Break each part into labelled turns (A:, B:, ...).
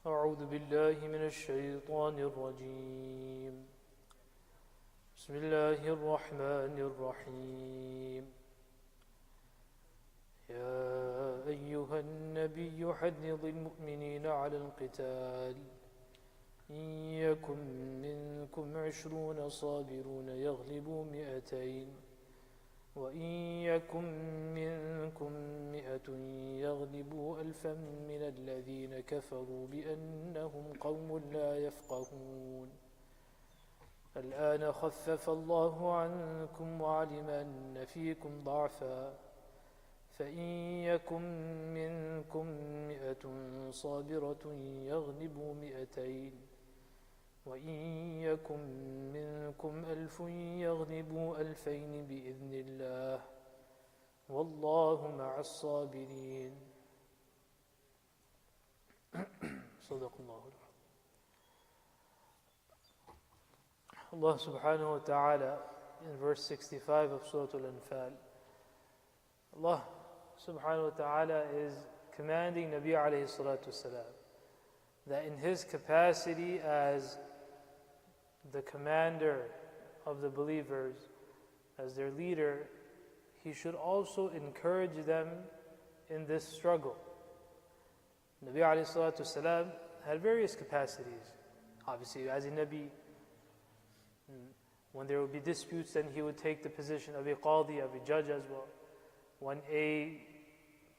A: أعوذ بالله من الشيطان الرجيم بسم الله الرحمن الرحيم يا أيها النبي حرض المؤمنين على القتال إن يكن منكم 20 صابرون يغلبوا 200 وإن يكن منكم 100 يغلبوا 1000 من الذين كفروا بأنهم قوم لا يفقهون الآن خفف الله عنكم وعلم أن فيكم ضعفا فإن يكن منكم 100 صابرة يغلبوا 200 وإن يكن منكم 1000 يغلبوا 2000 بإذن الله والله مع الصابرين صدق الله العظيم. Allah subhanahu wa ta'ala in verse 65 of Surah Al-Anfal, Allah subhanahu wa ta'ala is commanding Nabi alayhi salatu wasalam that in his capacity as the commander of the believers, as their leader, he should also encourage them in this struggle. Nabi alayhi salatu wasalam had various capacities. Obviously, as a Nabi, when there would be disputes, then he would take the position of a qadi, of a judge as well. When a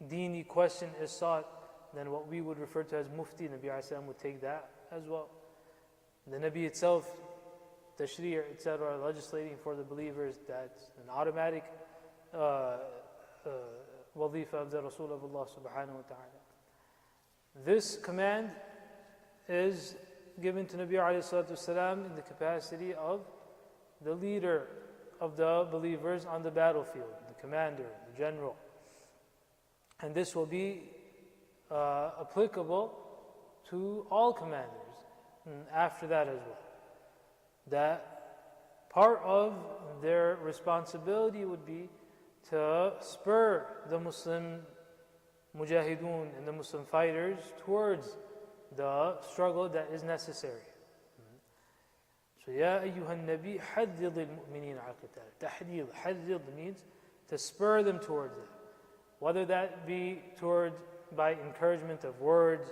A: dini question is sought, then what we would refer to as Mufti, Nabi alayhi salam would take that as well. The Nabi itself, tashri', etc., legislating for the believers, that's an automatic wazifa of the Rasul of Allah subhanahu wa ta'ala. This command is given to Nabi alayhi salatu wasalam in the capacity of the leader of the believers on the battlefield, the commander, the general. And this will be applicable to all commanders after that as well. That part of their responsibility would be to spur the Muslim mujahideen and the Muslim fighters towards the struggle that is necessary. So, Ya ayyuhan nabi, haddid al-mu'mineen al-qital. Tahdid, haddid means to spur them towards it. Whether that be by encouragement of words,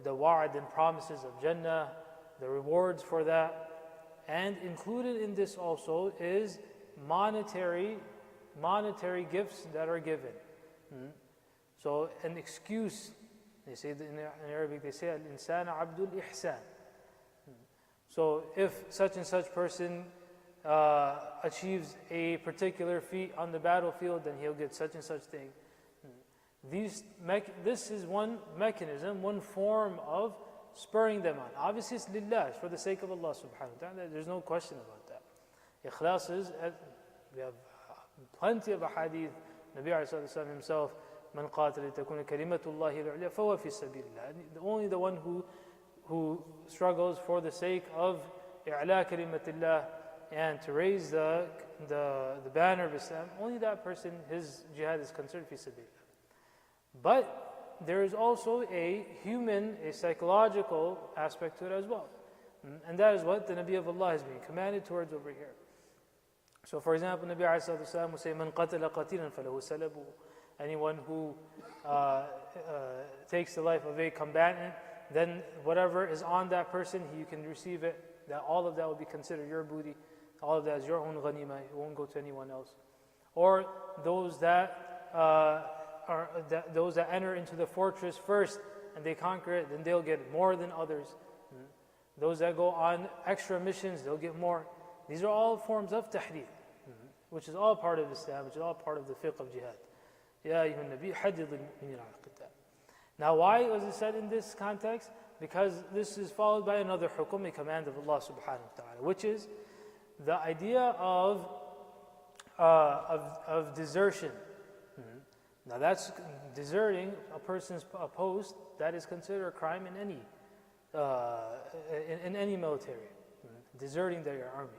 A: the wa'ad and promises of Jannah, the rewards for that. And included in this also is monetary gifts that are given. So an excuse, they say in Arabic, they say al-insana abdul ihsan. So if such and such person achieves a particular feat on the battlefield, then he'll get such and such thing. This is one mechanism, one form of spurring them on. Obviously it's lillah, it's for the sake of Allah subhanahu wa ta'ala. There's no question about that. Ikhlas is, we have plenty of ahadith. Nabi alayhi salatu wasallam himself, man qatala litakuna kalimatullahi al-ulya fahuwa fi sabilillah. Only the one who struggles for the sake of i'la kalimatillah and to raise the banner of Islam, only that person, his jihad is considered fi sabilillah. But there is also a human, a psychological aspect to it as well. And that is what the Nabi of Allah is being commanded towards over here. So for example, Nabi ﷺ will say, Man qatala qatilan falahu salabu. Anyone who takes the life of a combatant, then whatever is on that person, you can receive it. That all of that will be considered your booty. All of that is your own ghanima. It won't go to anyone else. Or those that enter into the fortress first and they conquer it, then they'll get more than others. Those that go on extra missions, they'll get more. These are all forms of tahrir, which is all part of Islam, which is all part of the fiqh of jihad. Ya ayyuhan nabi, haddid al-mu'minin ala al-qital. Now, why was it said in this context? Because this is followed by another hukum, a command of Allah subhanahu wa ta'ala, which is the idea of desertion. Now, that's deserting a person's post. That is considered a crime in any military, deserting their army.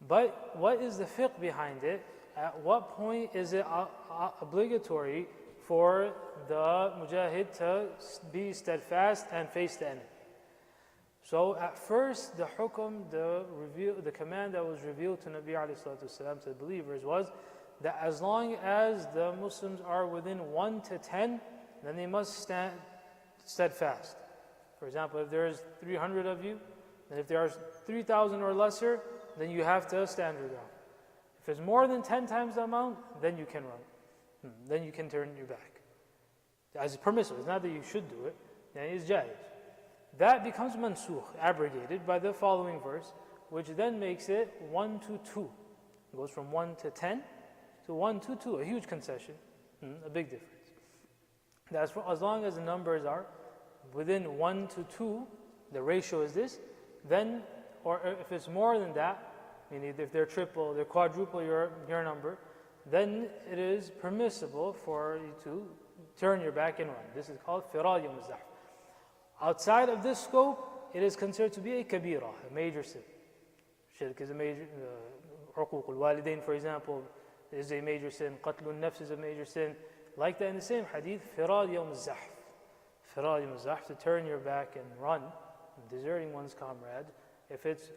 A: But what is the fiqh behind it? At what point is it obligatory for the mujahid to be steadfast and face the enemy? So at first, the hukum, the command that was revealed to Nabi alayhi salatu wasalam, to the believers, was that as long as the Muslims are within 1 to 10, then they must stand steadfast. For example, if there's 300 of you, and if there are 3,000 or lesser, then you have to stand your ground. If it's more than 10 times the amount, then you can run. Then you can turn your back. As permissible. It's not that you should do it. It's jaiz. That becomes mansukh, abrogated by the following verse, which then makes it 1 to 2. It goes from 1 to 10 to 1 to 2, a huge concession, a big difference. That's as long as the numbers are within 1 to 2, the ratio is this, then, or if it's more than that, meaning if they're triple, they're quadruple your number, then it is permissible for you to turn your back and run. This is called firad yawm az-zahf. Outside of this scope, it is considered to be a kabira, a major sin. Shirk is a major, uquq al-walidain, for example, is a major sin. Qatl al-nafs is a major sin. Like that in the same hadith, firad yawm az-zahf. Firad yawm az-zahf, to turn your back and run, deserting one's comrade, if it's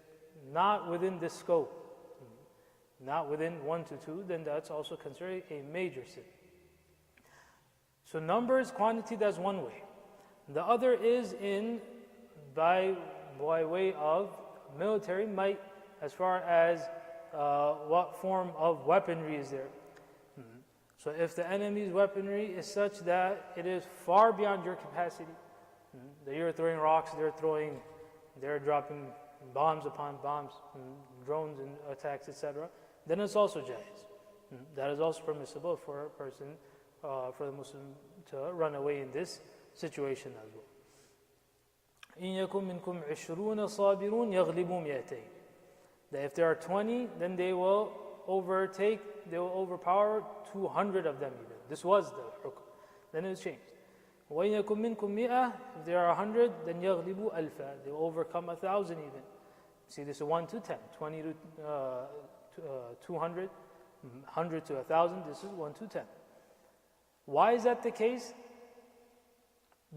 A: not within this scope, not within 1 to 2, then that's also considered a major sin. So numbers, quantity, that's one way. The other is by way of military might, as far as what form of weaponry is there. So if the enemy's weaponry is such that it is far beyond your capacity, that you're throwing rocks, they're dropping bombs upon bombs, drones and attacks, etc., then it's also jaiz. That is also permissible for a person, for the Muslim to run away in this situation as well. إِن يَكُن مِّنكُمْ 20 صَابِرُونَ يَغْلِبُوا 200. That if there are 20, then they will overpower 200 of them even. This was the hukum. Then it was changed. وَإِن يَكُن مِّنكُمْ 100, if there are 100, then يَغْلِبُوا 1000. They will overcome 1,000 even. See, this is 1 to 10, 20 to 200, 100 to 1,000, this is 1 to 10. Why is that the case?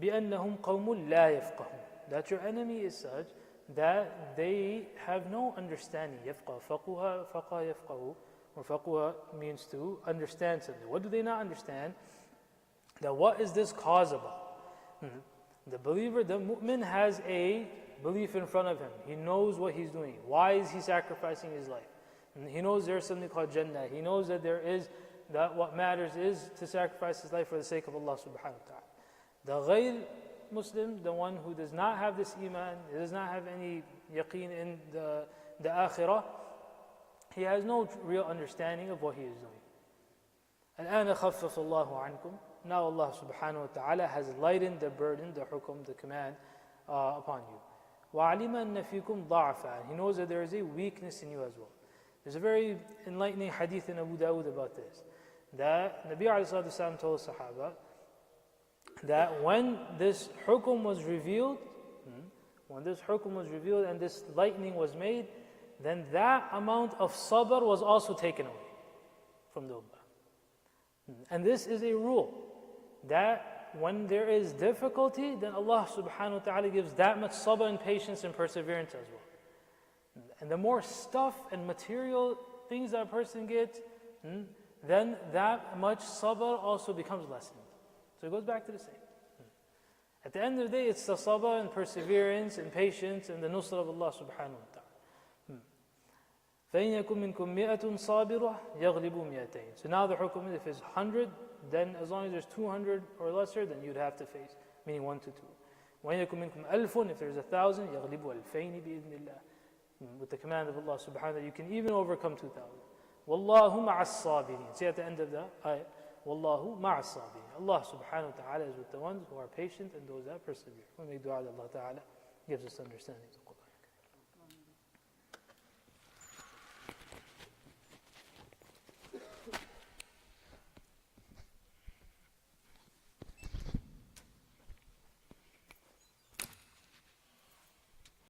A: بِأَنَّهُمْ قَوْمٌ لَا يَفْقَهُونَ. That your enemy is such that they have no understanding. يَفْقَهُ فَقُهَ يَفْقَهُ, or فَقُهَ means to understand something. What do they not understand? That what is this cause about? The believer, the mu'min, has a belief in front of him. He knows what he's doing. Why is he sacrificing his life? And he knows there's something called Jannah. He knows that that what matters is to sacrifice his life for the sake of Allah subhanahu wa ta'ala. The ghayr Muslim, the one who does not have this iman, he does not have any yaqeen in the akhirah, he has no real understanding of what he is doing. الآن خفف الله عنكم. Now Allah subhanahu wa ta'ala has lightened the burden, the hukum, the command upon you. وَعَلِمَ أَنَّ فِيكُمْ ضَعْفًا. He knows that there is a weakness in you as well. There's a very enlightening hadith in Abu Dawud about this. That Nabi ﷺ told Sahaba that when this hukum was revealed, and this lightning was made, then that amount of sabr was also taken away from the ummah. And this is a rule, that when there is difficulty, then Allah subhanahu wa ta'ala gives that much sabr and patience and perseverance as well. And the more stuff and material things that a person gets, then that much sabr also becomes lessened. So it goes back to the same. At the end of the day, it's the sabr and perseverance and patience and the nusra of Allah subhanahu wa ta'ala. فَإِن يَكُن مِّنكُم 100 صَابِرَةٌ يَغْلِبُوا 200. So now the hukum is, if it's 100, then as long as there's 200 or lesser, then you'd have to face, meaning 1 to 2. وَإِنْ يَكُنْ مِنْكُمْ أَلْفٌ, if there's 1,000, يَغْلِبُ أَلْفَيْنِ بِإِذْنِ اللَّهِ. With the command of Allah subhanahu wa ta'ala, you can even overcome 2,000. وَاللَّهُ مَعَ الصَّابِرِينَ. See at the end of the ayah, وَاللَّهُ مَعَ الصَّابِرِينَ. Allah subhanahu wa ta'ala is with the ones who are patient and those that persevere. We make dua that Allah ta'ala gives us understanding.